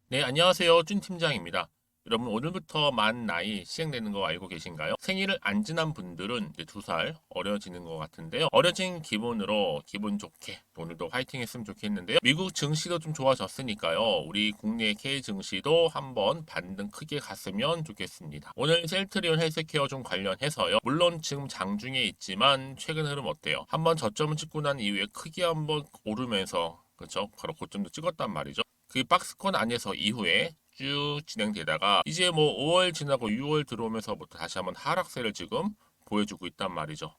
네, 안녕하세요. 준 팀장입니다. 여러분, 오늘부터 만 나이 시행되는 거 알고 계신가요? 생일을 안 지난 분들은 이제 2살 어려지는 것 같은데요. 어려진 기분으로 기분 좋게 오늘도 화이팅 했으면 좋겠는데요. 미국 증시도 좀 좋아졌으니까요. 우리 국내 K 증시도 한번 반등 크게 갔으면 좋겠습니다. 오늘 셀트리온 헬스케어 좀 관련해서요. 물론 지금 장중에 있지만 최근 흐름 어때요? 한번 저점을 찍고 난 이후에 크게 한번 오르면서 그렇죠? 바로 고점도 찍었단 말이죠. 그 박스권 안에서 이후에 쭉 진행되다가 이제 뭐 5월 지나고 6월 들어오면서부터 다시 한번 하락세를 지금 보여주고 있단 말이죠.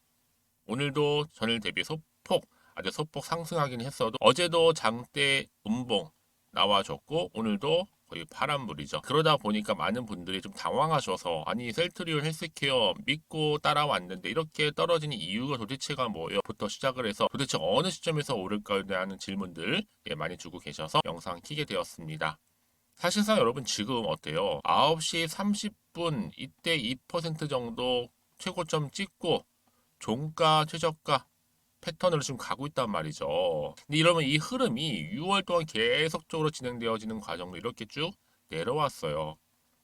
오늘도 전일 대비 소폭 아주 소폭 상승하긴 했어도 어제도 장대 음봉 나와줬고 오늘도 거의 파란불이죠. 그러다 보니까 많은 분들이 좀 당황하셔서 아니 셀트리온 헬스케어 믿고 따라왔는데 이렇게 떨어지는 이유가 도대체가 뭐예요? 부터 시작을 해서 도대체 어느 시점에서 오를까요? 하는 질문들 많이 주고 계셔서 영상 키게 되었습니다. 사실상 여러분 지금 어때요? 9시 30분 이때 2% 정도 최고점 찍고 종가 최저가 패턴으로 지금 가고 있단 말이죠. 근데 이러면 이 흐름이 6월 동안 계속적으로 진행되어지는 과정도 이렇게 쭉 내려왔어요.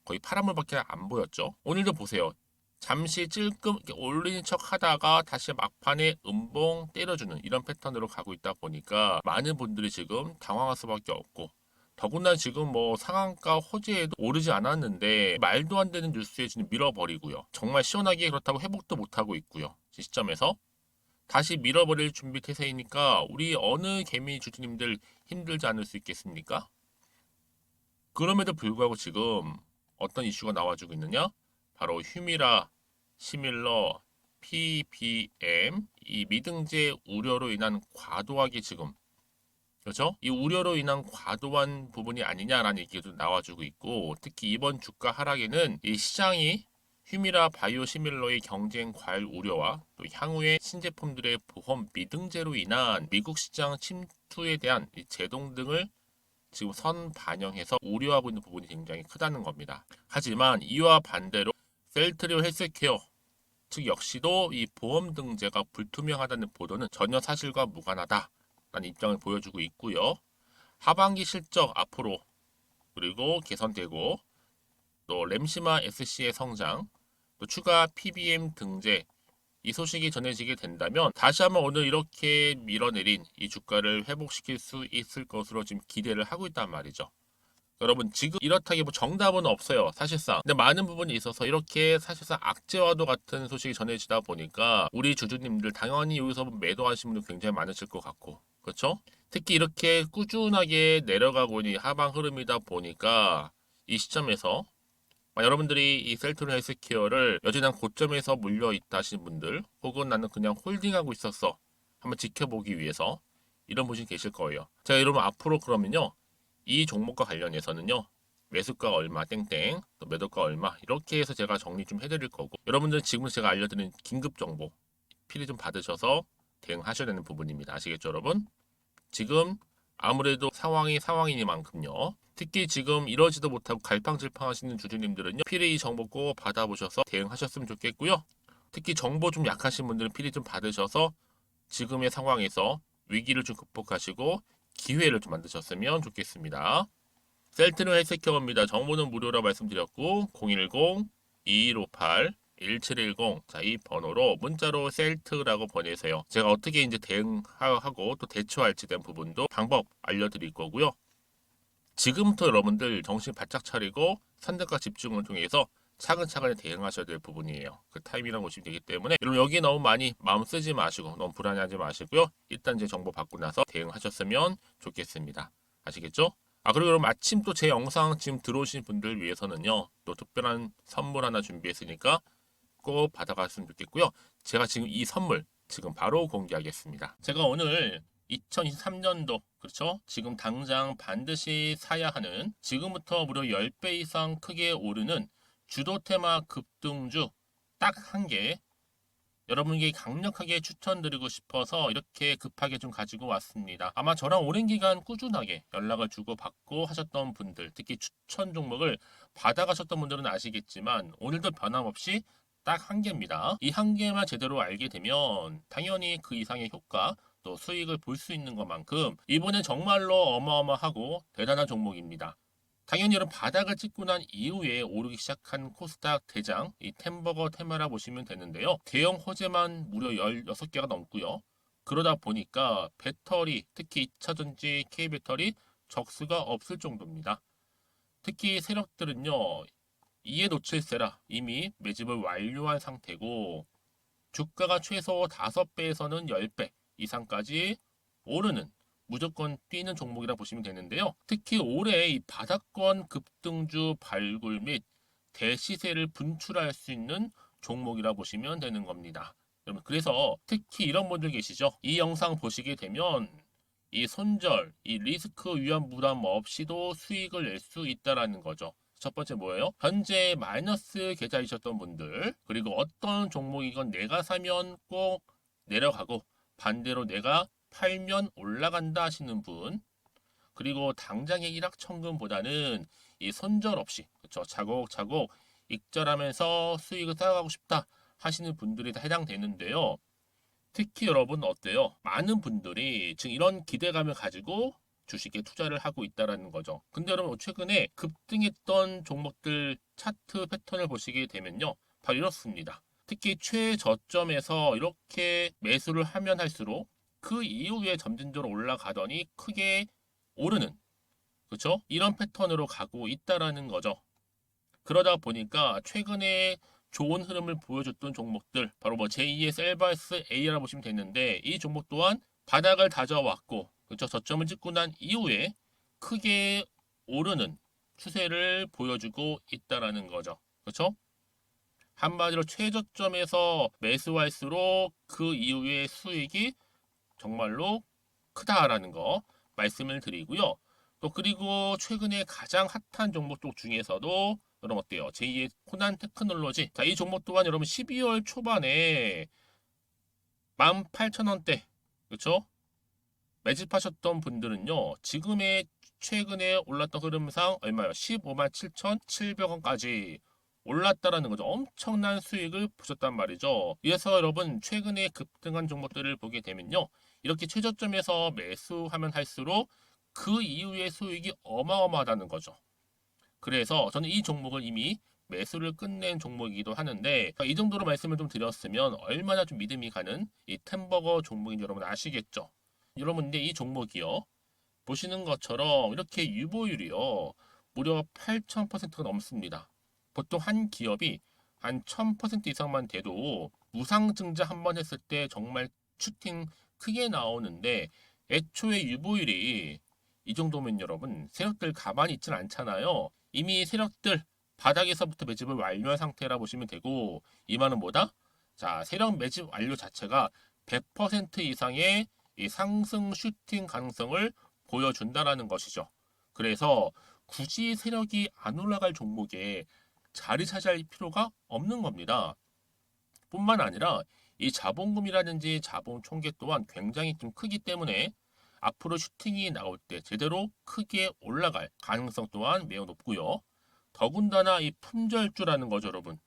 거의 파란물밖에 안 보였죠. 오늘도 보세요. 잠시 찔끔 올리는 척 하다가 다시 막판에 음봉 때려주는 이런 패턴으로 가고 있다 보니까 많은 분들이 지금 당황할 수밖에 없고 더군다나 지금 뭐 상한가 호재에도 오르지 않았는데 말도 안 되는 뉴스에 지금 밀어버리고요. 정말 시원하게 그렇다고 회복도 못하고 있고요. 이 시점에서 다시 밀어버릴 준비 태세이니까 우리 어느 개미 주주님들 힘들지 않을 수 있겠습니까? 그럼에도 불구하고 지금 어떤 이슈가 나와주고 있느냐? 바로 휴미라, 시밀러, PBM 이 미등재 우려로 인한 과도하게 지금 그렇죠? 이 우려로 인한 과도한 부분이 아니냐라는 얘기도 나와주고 있고 특히 이번 주가 하락에는 이 시장이 휴미라 바이오시밀러의 경쟁 과열 우려와 또 향후의 신제품들의 보험 미등재로 인한 미국 시장 침투에 대한 이 제동 등을 지금 선 반영해서 우려하고 있는 부분이 굉장히 크다는 겁니다. 하지만 이와 반대로 셀트리오 헬스케어 측 역시도 이 보험 등재가 불투명하다는 보도는 전혀 사실과 무관하다라는 입장을 보여주고 있고요. 하반기 실적 앞으로 그리고 개선되고 또 램시마 SC의 성장 또 추가 PBM 등재 이 소식이 전해지게 된다면 다시 한번 오늘 이렇게 밀어내린 이 주가를 회복시킬 수 있을 것으로 지금 기대를 하고 있단 말이죠. 여러분 지금 이렇다기 뭐 정답은 없어요 사실상. 근데 많은 부분이 있어서 이렇게 사실상 악재와도 같은 소식이 전해지다 보니까 우리 주주님들 당연히 여기서 매도하시는 분들 굉장히 많으실 것 같고 그렇죠? 특히 이렇게 꾸준하게 내려가고 있는 하방 흐름이다 보니까 이 시점에서 여러분들이 이 셀트리온 헬스케어를 여전한 고점에서 물려 있다 하신 분들 혹은 나는 그냥 홀딩하고 있었어 한번 지켜보기 위해서 이런 분이 계실 거예요. 자 여러분 앞으로 그러면요 이 종목과 관련해서는요 매수가 얼마 땡땡 또 매도가 얼마 이렇게 해서 제가 정리 좀 해드릴 거고 여러분들 지금 제가 알려드린 긴급 정보 필히 좀 받으셔서 대응하셔야 되는 부분입니다. 아시겠죠 여러분? 지금 아무래도 상황이 상황이니만큼요. 특히 지금 이러지도 못하고 갈팡질팡 하시는 주주님들은요. 필히 이 정보 꼭 받아보셔서 대응하셨으면 좋겠고요. 특히 정보 좀 약하신 분들은 필히 좀 받으셔서 지금의 상황에서 위기를 좀 극복하시고 기회를 좀 만드셨으면 좋겠습니다. 셀트리온 헬스케어입니다. 정보는 무료라 말씀드렸고 010-2158 1710 자, 이 번호로 문자로 셀트라고 보내세요. 제가 어떻게 이제 대응하고 또 대처할지 대한 부분도 방법 알려드릴 거고요. 지금부터 여러분들 정신 바짝 차리고 선택과 집중을 통해서 차근차근 대응하셔야 될 부분이에요. 그 타임이라고 보시면 되기 때문에 여러분 여기 너무 많이 마음 쓰지 마시고 너무 불안해하지 마시고요. 일단 제 정보 받고 나서 대응하셨으면 좋겠습니다. 아시겠죠? 그리고 여러분 마침 또 제 영상 지금 들어오신 분들 위해서는요. 또 특별한 선물 하나 준비했으니까 꼭 받아갔으면 좋겠고요. 제가 지금 이 선물 지금 바로 공개하겠습니다. 제가 오늘 2023년도 그렇죠? 지금 당장 반드시 사야 하는 지금부터 무려 10배 이상 크게 오르는 주도 테마 급등주 딱 한 개 여러분께 강력하게 추천드리고 싶어서 이렇게 급하게 좀 가지고 왔습니다. 아마 저랑 오랜 기간 꾸준하게 연락을 주고받고 하셨던 분들, 특히 추천 종목을 받아가셨던 분들은 아시겠지만 오늘도 변함없이 딱 한 개입니다. 이 한 개만 제대로 알게 되면 당연히 그 이상의 효과 또 수익을 볼 수 있는 것만큼 이번에 정말로 어마어마하고 대단한 종목입니다. 당연히 여러분 바닥을 찍고 난 이후에 오르기 시작한 코스닥 대장 이 템버거 테마라 보시면 되는데요. 대형 호재만 무려 16개가 넘고요. 그러다 보니까 배터리, 특히 2차전지 K배터리 적수가 없을 정도입니다. 특히 세력들은요. 이에 놓칠세라 이미 매집을 완료한 상태고 주가가 최소 5배에서는 10배 이상까지 오르는 무조건 뛰는 종목이라 보시면 되는데요. 특히 올해 이 바닥권 급등주 발굴 및 대시세를 분출할 수 있는 종목이라 보시면 되는 겁니다. 여러분 그래서 특히 이런 분들 계시죠. 이 영상 보시게 되면 이 손절, 이 리스크 위험 부담 없이도 수익을 낼 수 있다라는 거죠. 첫 번째 뭐예요? 현재 마이너스 계좌이셨던 분들, 그리고 어떤 종목이건 내가 사면 꼭 내려가고 반대로 내가 팔면 올라간다 하시는 분, 그리고 당장의 일확천금보다는 이 손절 없이 그렇죠? 차곡차곡 익절하면서 수익을 쌓아가고 싶다 하시는 분들이 다 해당되는데요. 특히 여러분 어때요? 많은 분들이 지금 이런 기대감을 가지고 주식에 투자를 하고 있다라는 거죠. 근데 여러분 최근에 급등했던 종목들 차트 패턴을 보시게 되면요. 바로 이렇습니다. 특히 최저점에서 이렇게 매수를 하면 할수록 그 이후에 점진적으로 올라가더니 크게 오르는 그렇죠? 이런 패턴으로 가고 있다라는 거죠. 그러다 보니까 최근에 좋은 흐름을 보여줬던 종목들 바로 뭐 제2의 셀바스 A라 보시면 되는데 이 종목 또한 바닥을 다져왔고 그렇죠? 저점을 찍고 난 이후에 크게 오르는 추세를 보여주고 있다라는 거죠. 그렇죠? 한마디로 최저점에서 매수할수록 그 이후의 수익이 정말로 크다라는 거 말씀을 드리고요. 또 그리고 최근에 가장 핫한 종목 쪽 중에서도 여러분 어때요? 제2의 코난 테크놀로지. 자, 이 종목 또한 여러분 12월 초반에 18,000원대 그렇죠? 매집하셨던 분들은요. 지금의 최근에 올랐던 흐름상 얼마요? 15만 7,700원까지 올랐다라는 거죠. 엄청난 수익을 보셨단 말이죠. 그래서 여러분 최근에 급등한 종목들을 보게 되면요. 이렇게 최저점에서 매수하면 할수록 그 이후의 수익이 어마어마하다는 거죠. 그래서 저는 이 종목을 이미 매수를 끝낸 종목이기도 하는데 이 정도로 말씀을 좀 드렸으면 얼마나 좀 믿음이 가는 이 템버거 종목인지 여러분 아시겠죠? 여러분 근데 이 종목이요. 보시는 것처럼 이렇게 유보율이요. 무려 8,000%가 넘습니다. 보통 한 기업이 한 1000% 이상만 돼도 무상증자 한 번 했을 때 정말 슈팅 크게 나오는데 애초에 유보율이 이 정도면 여러분 세력들 가만히 있진 않잖아요. 이미 세력들 바닥에서부터 매집을 완료한 상태라 보시면 되고 이 말은 뭐다? 자, 세력 매집 완료 자체가 100% 이상의 이 상승 슈팅 가능성을 보여준다라는 것이죠. 그래서 굳이 세력이 안 올라갈 종목에 자리 차지할 필요가 없는 겁니다. 뿐만 아니라 이 자본금이라든지 자본 총계 또한 굉장히 좀 크기 때문에 앞으로 슈팅이 나올 때 제대로 크게 올라갈 가능성 또한 매우 높고요. 더군다나 이 품절주라는 거죠, 여러분.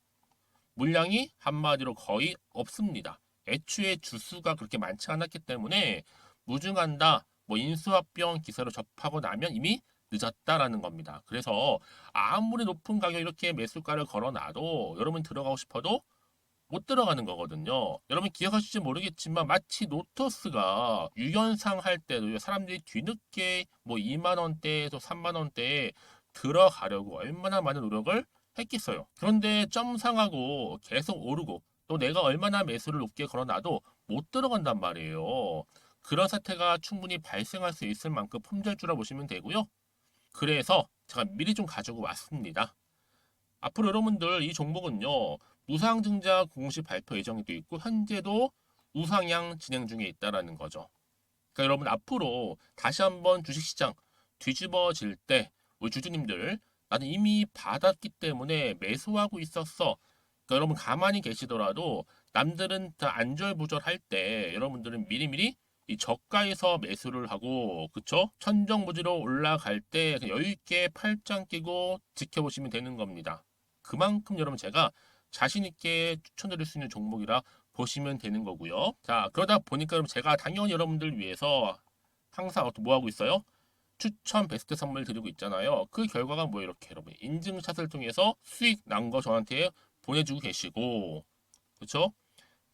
물량이 한마디로 거의 없습니다. 애초에 주수가 그렇게 많지 않았기 때문에 무증한다, 뭐 인수합병 기사로 접하고 나면 이미 늦었다라는 겁니다. 그래서 아무리 높은 가격 이렇게 매수가를 걸어놔도 여러분 들어가고 싶어도 못 들어가는 거거든요. 여러분 기억하실지 모르겠지만 마치 노터스가 유연상 할 때도 사람들이 뒤늦게 뭐 2만 원대에서 3만 원대에 들어가려고 얼마나 많은 노력을 했겠어요. 그런데 점상하고 계속 오르고 또 내가 얼마나 매수를 높게 걸어놔도 못 들어간단 말이에요. 그런 사태가 충분히 발생할 수 있을 만큼 품절주라 보시면 되고요. 그래서 제가 미리 좀 가지고 왔습니다. 앞으로 여러분들 이 종목은요. 무상증자 공식 발표 예정이 돼 있고 현재도 우상향 진행 중에 있다라는 거죠. 그러니까 여러분 앞으로 다시 한번 주식시장 뒤집어질 때 우리 주주님들 나는 이미 받았기 때문에 매수하고 있었어. 그러니까 여러분 가만히 계시더라도 남들은 다 안절부절할 때 여러분들은 미리미리 이 저가에서 매수를 하고 그쵸? 천정부지로 올라갈 때 여유 있게 팔짱 끼고 지켜보시면 되는 겁니다. 그만큼 여러분 제가 자신 있게 추천드릴 수 있는 종목이라 보시면 되는 거고요. 자, 그러다 보니까 여러분 제가 당연히 여러분들 위해서 항상 뭐 하고 있어요? 추천 베스트 선물 드리고 있잖아요. 그 결과가 뭐 이렇게 여러분 인증샷을 통해서 수익 난 거 저한테 보내주고 계시고, 그렇죠?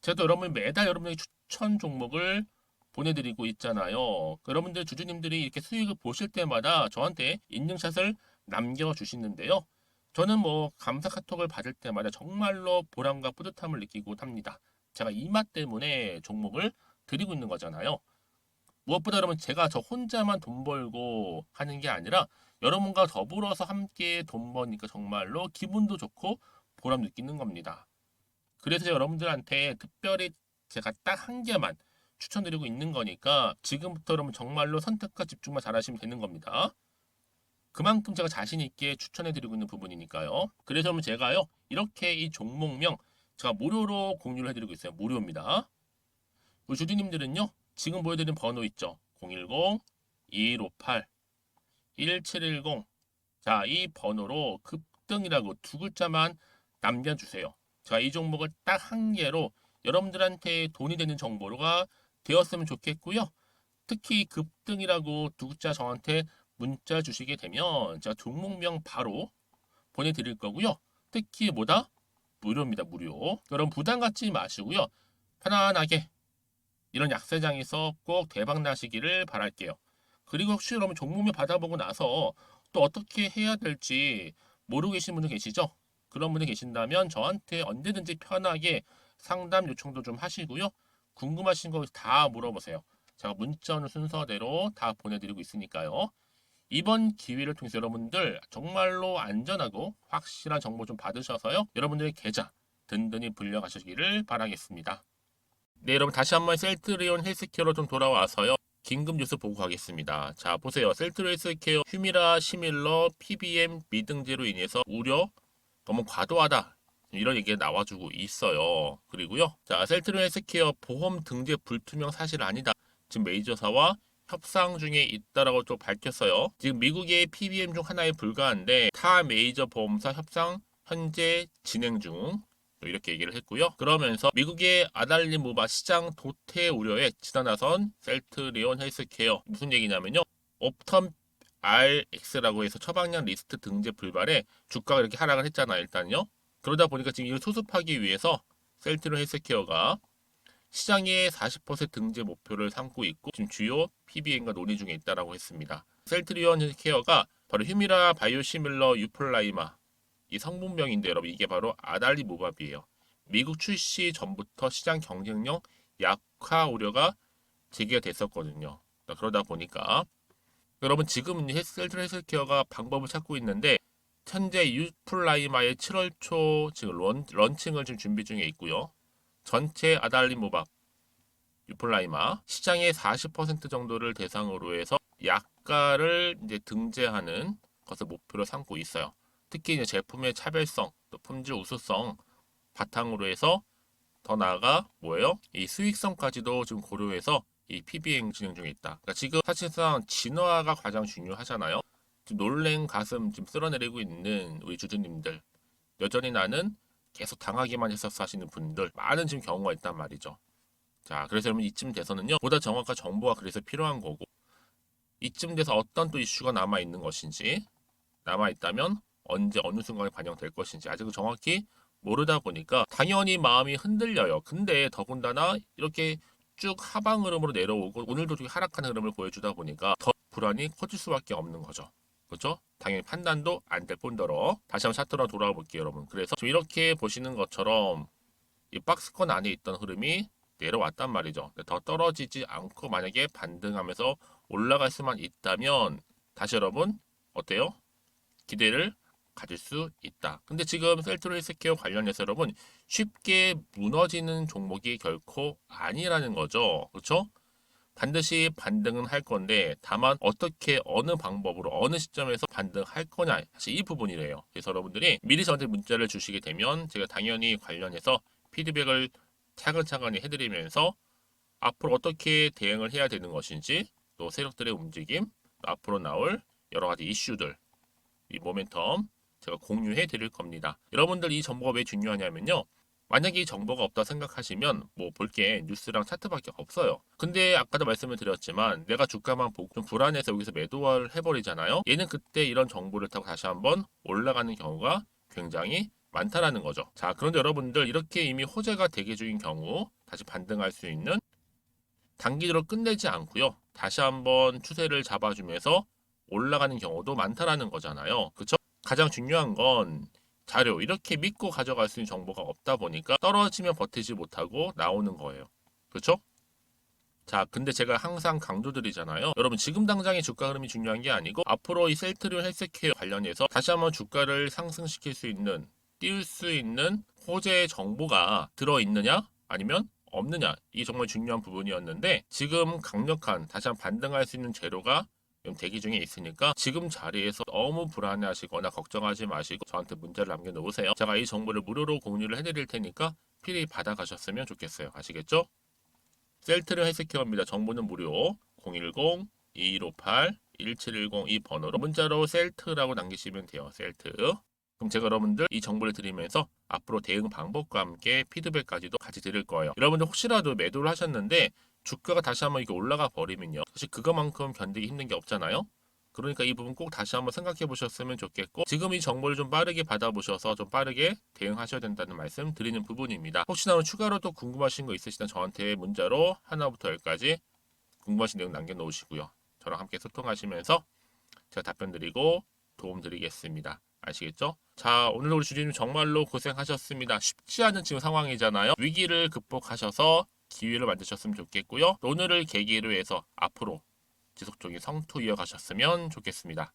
저도 여러분 매달 여러분에게 추천 종목을 보내드리고 있잖아요. 여러분들 주주님들이 이렇게 수익을 보실 때마다 저한테 인증샷을 남겨주시는데요. 저는 뭐 감사 카톡을 받을 때마다 정말로 보람과 뿌듯함을 느끼고 합니다. 제가 이 맛 때문에 종목을 드리고 있는 거잖아요. 무엇보다 여러분 제가 저 혼자만 돈 벌고 하는 게 아니라 여러분과 더불어서 함께 돈 버니까 정말로 기분도 좋고 보람 느끼는 겁니다. 그래서 여러분들한테 특별히 제가 딱 한 개만 추천드리고 있는 거니까 지금부터 여러분 정말로 선택과 집중만 잘하시면 되는 겁니다. 그만큼 제가 자신 있게 추천해드리고 있는 부분이니까요. 그래서 여러분 제가요 이렇게 이 종목명 제가 무료로 공유를 해드리고 있어요. 무료입니다. 우리 주주님들은요 지금 보여드린 번호 있죠. 010-2158-1710. 자, 이 번호로 급등이라고 두 글자만 남겨주세요. 자, 이 종목을 딱 한 개로 여러분들한테 돈이 되는 정보가 되었으면 좋겠고요. 특히 급등이라고 두 글자 저한테 문자 주시게 되면 제가 종목명 바로 보내드릴 거고요. 특히 뭐다? 무료입니다. 무료. 여러분 부담 갖지 마시고요. 편안하게 이런 약세장에서 꼭 대박 나시기를 바랄게요. 그리고 혹시 여러분 종목명 받아보고 나서 또 어떻게 해야 될지 모르고 계신 분들 계시죠? 그런 분들 계신다면 저한테 언제든지 편하게 상담 요청도 좀 하시고요. 궁금하신 거 다 물어보세요. 제가 문자 오는 순서대로 다 보내드리고 있으니까요. 이번 기회를 통해서 여러분들 정말로 안전하고 확실한 정보 좀 받으셔서요. 여러분들의 계좌 든든히 불려가시기를 바라겠습니다. 네, 여러분 다시 한번 셀트리온 헬스케어로 좀 돌아와서요. 긴급 뉴스 보고 가겠습니다. 자, 보세요. 셀트리온 헬스케어 휴미라, 시밀러, PBM 미등재로 인해서 우려 너무 과도하다. 이런 얘기가 나와주고 있어요. 그리고요. 자, 셀트리온 헬스케어 보험 등재 불투명 사실 아니다. 지금 메이저사와 협상 중에 있다라고 또 밝혔어요. 지금 미국의 PBM 중 하나에 불과한데 타 메이저 보험사 협상 현재 진행 중. 이렇게 얘기를 했고요. 그러면서 미국의 아달리무바 시장 도태 우려에 지나나선 셀트리온 헬스케어 무슨 얘기냐면요. 옵텀 RX라고 해서 처방약 리스트 등재 불발에 주가가 이렇게 하락을 했잖아요. 일단요. 그러다 보니까 지금 이걸 수습하기 위해서 셀트리온 헬스케어가 시장의 40% 등재 목표를 삼고 있고 지금 주요 PBM과 논의 중에 있다라고 했습니다. 셀트리온 헬스케어가 바로 휴미라 바이오시밀러 유플라이마 이 성분명인데 여러분 이게 바로 아달리무밥이에요. 미국 출시 전부터 시장 경쟁력 약화 우려가 제기가 됐었거든요. 그러다 보니까 여러분 지금 셀트리온 헬스케어가 방법을 찾고 있는데 현재 유플라이마의 7월 초 지금 런칭을 지금 준비 중에 있고요. 전체 아달리무밥 유플라이마 시장의 40% 정도를 대상으로 해서 약가를 이제 등재하는 것을 목표로 삼고 있어요. 특히 이제 제품의 차별성, 또 품질 우수성 바탕으로 해서 더 나아가 뭐예요? 이 수익성까지도 좀 고려해서 이 PBM 진행 중에 있다. 그러니까 지금 사실상 진화가 가장 중요하잖아요. 지금 놀랜 가슴 지금 쓸어내리고 있는 우리 주주님들 여전히 나는 계속 당하기만 했었어 하시는 분들 많은 지금 경우가 있단 말이죠. 자, 그래서 여러분 이쯤 돼서는요 보다 정확한 정보가 그래서 필요한 거고 이쯤 돼서 어떤 또 이슈가 남아 있는 것인지 남아 있다면 언제 어느 순간에 반영될 것인지 아직은 정확히 모르다 보니까 당연히 마음이 흔들려요. 근데 더군다나 이렇게 쭉 하방 흐름으로 내려오고 오늘도 좀 하락하는 흐름을 보여주다 보니까 더 불안이 커질 수밖에 없는 거죠. 그렇죠? 당연히 판단도 안 될 뿐더러 다시 한번 차트로 돌아와 볼게요, 여러분. 그래서 좀 이렇게 보시는 것처럼 이 박스권 안에 있던 흐름이 내려왔단 말이죠. 더 떨어지지 않고 만약에 반등하면서 올라갈 수만 있다면 다시 여러분 어때요? 기대를 가질 수 있다. 근데 지금 셀트리온 헬스케어 관련해서 여러분 쉽게 무너지는 종목이 결코 아니라는 거죠. 그렇죠? 반드시 반등은 할 건데 다만 어떻게 어느 방법으로 어느 시점에서 반등할 거냐 사실 이 부분이래요. 그래서 여러분들이 미리 저한테 문자를 주시게 되면 제가 당연히 관련해서 피드백을 차근차근히 해드리면서 앞으로 어떻게 대응을 해야 되는 것인지 또 세력들의 움직임 또 앞으로 나올 여러 가지 이슈들 이 모멘텀 제가 공유해 드릴 겁니다. 여러분들 이 정보가 왜 중요하냐면요. 만약에 이 정보가 없다 생각하시면 뭐 볼 게 뉴스랑 차트밖에 없어요. 근데 아까도 말씀을 드렸지만 내가 주가만 보고 좀 불안해서 여기서 매도를 해버리잖아요. 얘는 그때 이런 정보를 타고 다시 한번 올라가는 경우가 굉장히 많다라는 거죠. 자, 그런데 여러분들 이렇게 이미 호재가 대기 중인 경우 다시 반등할 수 있는 단기적으로 끝내지 않고요. 다시 한번 추세를 잡아주면서 올라가는 경우도 많다라는 거잖아요. 그쵸? 가장 중요한 건 자료 이렇게 믿고 가져갈 수 있는 정보가 없다 보니까 떨어지면 버티지 못하고 나오는 거예요. 그쵸? 자, 근데 제가 항상 강조드리잖아요. 여러분 지금 당장의 주가 흐름이 중요한 게 아니고 앞으로 이 셀트리온 헬스케어 관련해서 다시 한번 주가를 상승시킬 수 있는 띄울 수 있는 호재의 정보가 들어있느냐 아니면 없느냐 이게 정말 중요한 부분이었는데 지금 강력한 다시 한번 반등할 수 있는 재료가 지금 대기 중에 있으니까 지금 자리에서 너무 불안해하시거나 걱정하지 마시고 저한테 문자를 남겨놓으세요. 제가 이 정보를 무료로 공유를 해드릴 테니까 필히 받아가셨으면 좋겠어요. 아시겠죠? 셀트리온 헬스케어입니다. 정보는 무료 010-2158-1710 이 번호로 문자로 셀트라고 남기시면 돼요. 셀트. 그럼 제가 여러분들 이 정보를 드리면서 앞으로 대응 방법과 함께 피드백까지도 같이 드릴 거예요. 여러분들 혹시라도 매도를 하셨는데 주가가 다시 한번 이게 올라가 버리면요. 사실 그거만큼 견디기 힘든 게 없잖아요. 그러니까 이 부분 꼭 다시 한번 생각해 보셨으면 좋겠고 지금 이 정보를 좀 빠르게 받아보셔서 좀 빠르게 대응하셔야 된다는 말씀 드리는 부분입니다. 혹시나 추가로 또 궁금하신 거 있으시면 저한테 문자로 하나부터 열까지 궁금하신 내용 남겨놓으시고요. 저랑 함께 소통하시면서 제가 답변 드리고 도움 드리겠습니다. 아시겠죠? 자, 오늘 우리 주주님 정말로 고생하셨습니다. 쉽지 않은 지금 상황이잖아요. 위기를 극복하셔서 기회를 만드셨으면 좋겠고요. 오늘을 계기로 해서 앞으로 지속적인 성투 이어가셨으면 좋겠습니다.